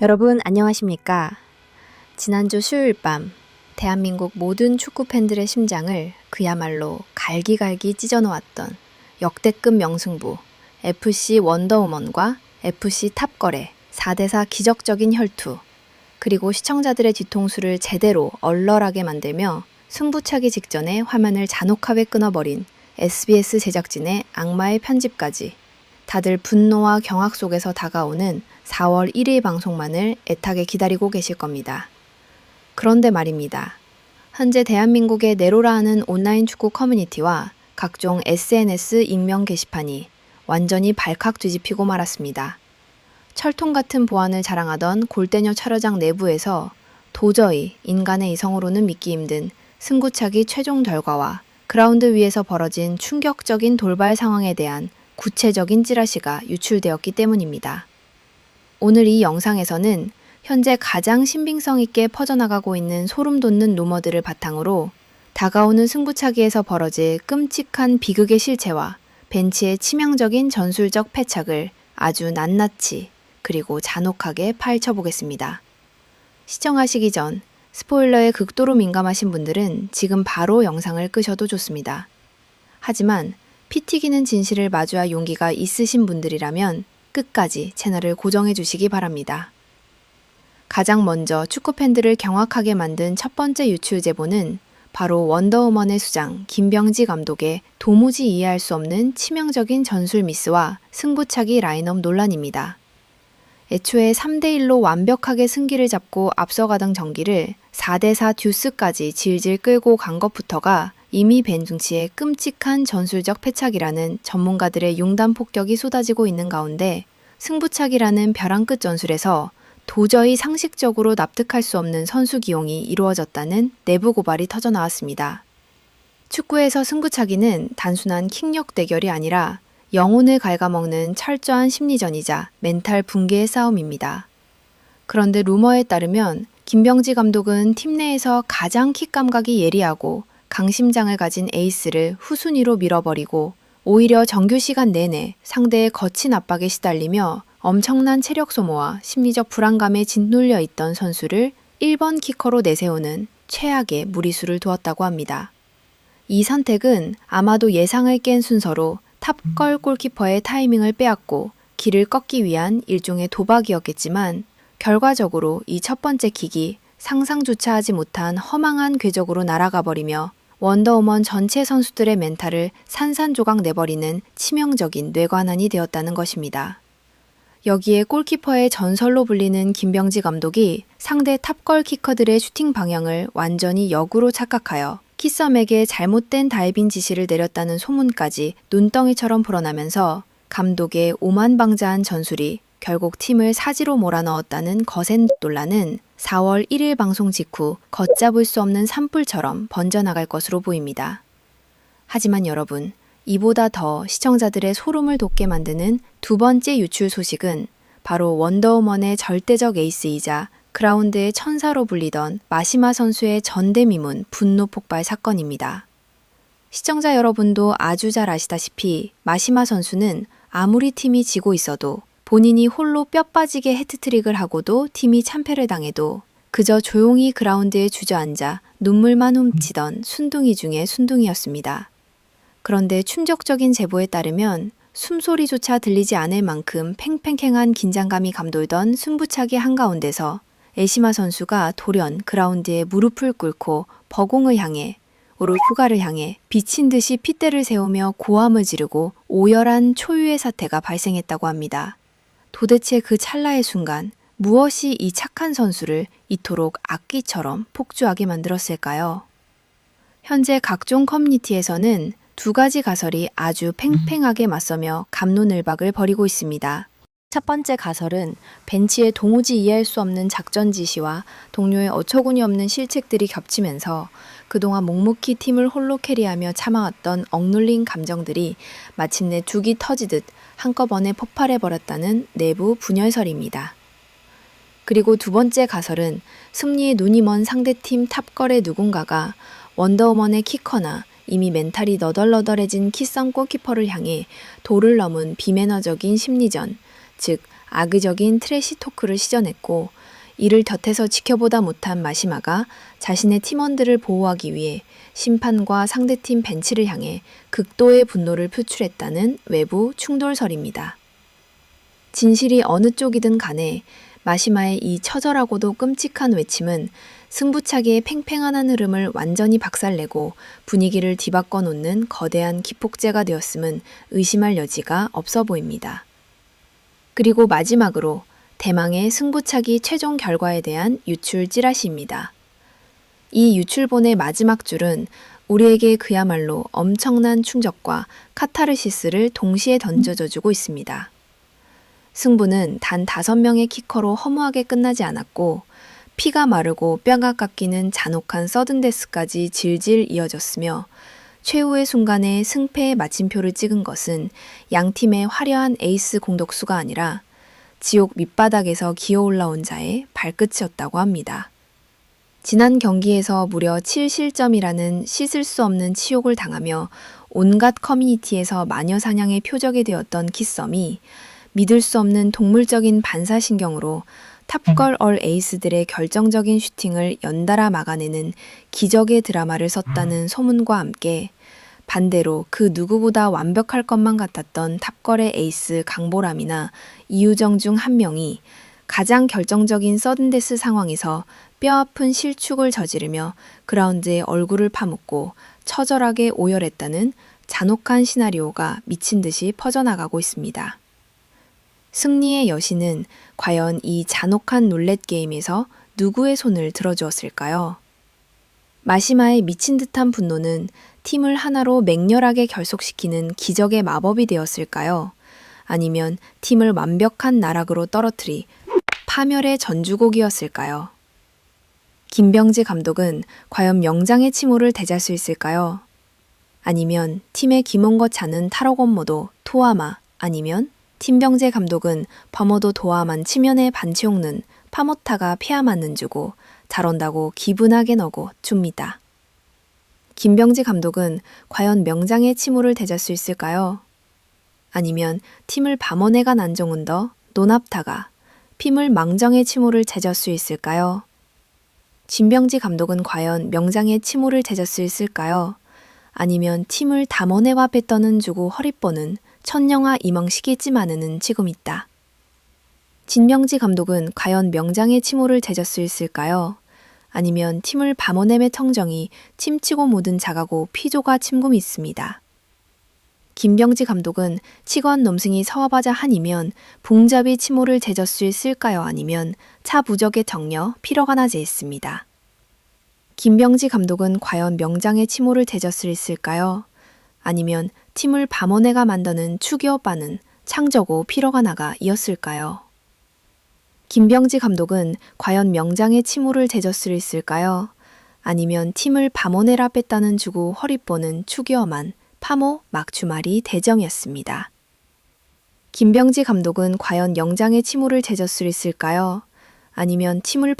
여러분 안녕하십니까? 지난주 수요일 밤 대한민국 모든 축구 팬들의 심장을 그야말로 갈기갈기 찢어놓았던 역대급 명승부 FC 원더우먼과 FC 탑걸의 4대4 기적적인 혈투, 그리고 시청자들의 뒤통수를 제대로 얼얼하게 만들며 승부차기 직전에 화면을 잔혹하게 끊어버린 SBS 제작진의 악마의 편집까지, 다들 분노와 경악 속에서 다가오는 4월 1일 방송만을 애타게 기다리고 계실 겁니다. 그런데 말입니다. 현재 대한민국의 네로라 하는 온라인 축구 커뮤니티와 각종 SNS 익명 게시판이 완전히 발칵 뒤집히고 말았습니다. 철통 같은 보안을 자랑하던 골대녀 촬영장 내부에서 도저히 인간의 이성으로는 믿기 힘든 승부차기 최종 결과와 그라운드 위에서 벌어진 충격적인 돌발 상황에 대한 구체적인 찌라시가 유출되었기 때문입니다. 오늘 이 영상에서는 현재 가장 신빙성 있게 퍼져나가고 있는 소름 돋는 루머들을 바탕으로 다가오는 승부차기에서 벌어질 끔찍한 비극의 실체와 벤치의 치명적인 전술적 패착을 아주 낱낱이 그리고 잔혹하게 파헤쳐보겠습니다. 시청하시기 전 스포일러에 극도로 민감하신 분들은 지금 바로 영상을 끄셔도 좋습니다. 하지만 피 튀기는 진실을 마주할 용기가 있으신 분들이라면 끝까지 채널을 고정해 주시기 바랍니다. 가장 먼저 축구팬들을 경악하게 만든 첫 번째 유출 제보는 바로 원더우먼의 수장 김병지 감독의 도무지 이해할 수 없는 치명적인 전술 미스와 승부차기 라인업 논란입니다. 애초에 3대1로 완벽하게 승기를 잡고 앞서가던 경기를 4대4 듀스까지 질질 끌고 간 것부터가 이미 벤중치의 끔찍한 전술적 패착이라는 전문가들의 융단 폭격이 쏟아지고 있는 가운데 승부차기라는 벼랑 끝 전술에서 도저히 상식적으로 납득할 수 없는 선수 기용이 이루어졌다는 내부 고발이 터져나왔습니다. 축구에서 승부차기는 단순한 킥력 대결이 아니라 영혼을 갉아먹는 철저한 심리전이자 멘탈 붕괴의 싸움입니다. 그런데 루머에 따르면 김병지 감독은 팀 내에서 가장 킥 감각이 예리하고 강심장을 가진 에이스를 후순위로 밀어버리고 오히려 정규 시간 내내 상대의 거친 압박에 시달리며 엄청난 체력 소모와 심리적 불안감에 짓눌려 있던 선수를 1번 키커로 내세우는 최악의 무리수를 두었다고 합니다. 이 선택은 아마도 예상을 깬 순서로 탑걸 골키퍼의 타이밍을 빼앗고 길을 꺾기 위한 일종의 도박이었겠지만 결과적으로 이 첫 번째 킥이 상상조차 하지 못한 허망한 궤적으로 날아가 버리며 원더우먼 전체 선수들의 멘탈을 산산조각 내버리는 치명적인 뇌관안이 되었다는 것입니다. 여기에 골키퍼의 전설로 불리는 김병지 감독이 상대 탑걸 키커들의 슈팅 방향을 완전히 역으로 착각하여 키썸에게 잘못된 다이빙 지시를 내렸다는 소문까지 눈덩이처럼 불어나면서 감독의 오만방자한 전술이 결국 팀을 사지로 몰아넣었다는 거센 논란은 4월 1일 방송 직후 걷잡을 수 없는 산불처럼 번져나갈 것으로 보입니다. 하지만 여러분, 이보다 더 시청자들의 소름을 돋게 만드는 두 번째 유출 소식은 바로 원더우먼의 절대적 에이스이자 그라운드의 천사로 불리던 마시마 선수의 전대미문 분노 폭발 사건입니다. 시청자 여러분도 아주 잘 아시다시피 마시마 선수는 아무리 팀이 지고 있어도 본인이 홀로 뼈 빠지게 해트트릭을 하고도 팀이 참패를 당해도 그저 조용히 그라운드에 주저앉아 눈물만 훔치던 순둥이 중에 순둥이였습니다. 그런데 충격적인 제보에 따르면 숨소리조차 들리지 않을 만큼 팽팽행한 긴장감이 감돌던 승부차기 한가운데서 에시마 선수가 돌연 그라운드에 무릎을 꿇고 버공을 향해 오롯 휴가를 향해 비친 듯이 핏대를 세우며 고함을 지르고 오열한 초유의 사태가 발생했다고 합니다. 도대체 그 찰나의 순간 무엇이 이 착한 선수를 이토록 악기처럼 폭주하게 만들었을까요? 현재 각종 커뮤니티에서는 두 가지 가설이 아주 팽팽하게 맞서며 갑론을박을 벌이고 있습니다. 첫 번째 가설은 벤치의 도무지 이해할 수 없는 작전 지시와 동료의 어처구니 없는 실책들이 겹치면서 그동안 묵묵히 팀을 홀로 캐리하며 참아왔던 억눌린 감정들이 마침내 죽이 터지듯 한꺼번에 폭발해버렸다는 내부 분열설입니다. 그리고 두 번째 가설은 승리에 눈이 먼 상대팀 탑걸의 누군가가 원더우먼의 키커나 이미 멘탈이 너덜너덜해진 키썸 골키퍼를 향해 도를 넘은 비매너적인 심리전, 즉 악의적인 트래시 토크를 시전했고 이를 곁에서 지켜보다 못한 마시마가 자신의 팀원들을 보호하기 위해 심판과 상대팀 벤치를 향해 극도의 분노를 표출했다는 외부 충돌설입니다. 진실이 어느 쪽이든 간에 마시마의 이 처절하고도 끔찍한 외침은 승부차기의 팽팽한 흐름을 완전히 박살내고 분위기를 뒤바꿔 놓는 거대한 기폭제가 되었음은 의심할 여지가 없어 보입니다. 그리고 마지막으로 대망의 승부차기 최종 결과에 대한 유출 찌라시입니다. 이 유출본의 마지막 줄은 우리에게 그야말로 엄청난 충격과 카타르시스를 동시에 던져줘주고 있습니다. 승부는 단 5명의 키커로 허무하게 끝나지 않았고 피가 마르고 뼈가 깎이는 잔혹한 서든데스까지 질질 이어졌으며 최후의 순간에 승패의 마침표를 찍은 것은 양팀의 화려한 에이스 공격수가 아니라 지옥 밑바닥에서 기어올라온 자의 발끝이었다고 합니다. 지난 경기에서 무려 7실점이라는 씻을 수 없는 치욕을 당하며 온갖 커뮤니티에서 마녀사냥의 표적이 되었던 키썸이 믿을 수 없는 동물적인 반사신경으로 탑걸 얼 에이스들의 결정적인 슈팅을 연달아 막아내는 기적의 드라마를 썼다는 소문과 함께 반대로 그 누구보다 완벽할 것만 같았던 탑걸의 에이스 강보람이나 이유정 중 한 명이 가장 결정적인 서든데스 상황에서 뼈아픈 실축을 저지르며 그라운드에 얼굴을 파묻고 처절하게 오열했다는 잔혹한 시나리오가 미친 듯이 퍼져나가고 있습니다. 승리의 여신은 과연 이 잔혹한 룰렛 게임에서 누구의 손을 들어주었을까요? 마시마의 미친 듯한 분노는 팀을 하나로 맹렬하게 결속시키는 기적의 마법이 되었을까요? 아니면 팀을 완벽한 나락으로 떨어뜨리 파멸의 전주곡이었을까요? 김병지 감독은 과연 명장의 침호를 대잘 수 있을까요? 아니면 팀의 기몬거 차는 타로건모도 토아마 아니면 팀병재 감독은 버머도 도아만 치면에 반치옥는 파모타가 폐하 맞는 주고 잘온다고 기분하게 너고 줍니다. 김병지 감독은 과연 명장의 침호를 대잘 수 있을까요? 아니면 팀을 밤원해가 난종은더 노납타가 핌을 망정의 침호를 제줄 수 있을까요? 진병지 감독은 과연 명장의 침호를 제줄 수 있을까요? 아니면 팀을 담원해와 뱉떠는 주고 허리뽀는 천영아 이멍시기지 마느는 지금 있다. 진명지 감독은 과연 명장의 침호를 제줄 수 있을까요? 아니면 팀을 밤원햄의 청정이 침치고 묻은 자가고 피조가 침금이 있습니다. 김병지 감독은 치건 넘승이 서와바자 한이면 봉잡이 침호를 제줄 수 있을까요? 아니면 차 부적의 정려 피러가 나제 있습니다. 김병지 감독은 과연 명장의 침호를 제줄 수 있을까요? 아니면 팀을 밤원해가 만드는 추기어빠는 창저고 피러가 나가 이었을까요? 김병지 감독은 과연 명장의 침호를 제줄 수 있을까요? 아니면 팀을 밤원해라 뺐다는 주고 허리뽀는 추기어만 파모 막주말이 대정이었습니다. 김병지 감독은 과연 영장의 침호를 제줄 수 있을까요? 아니면 팀을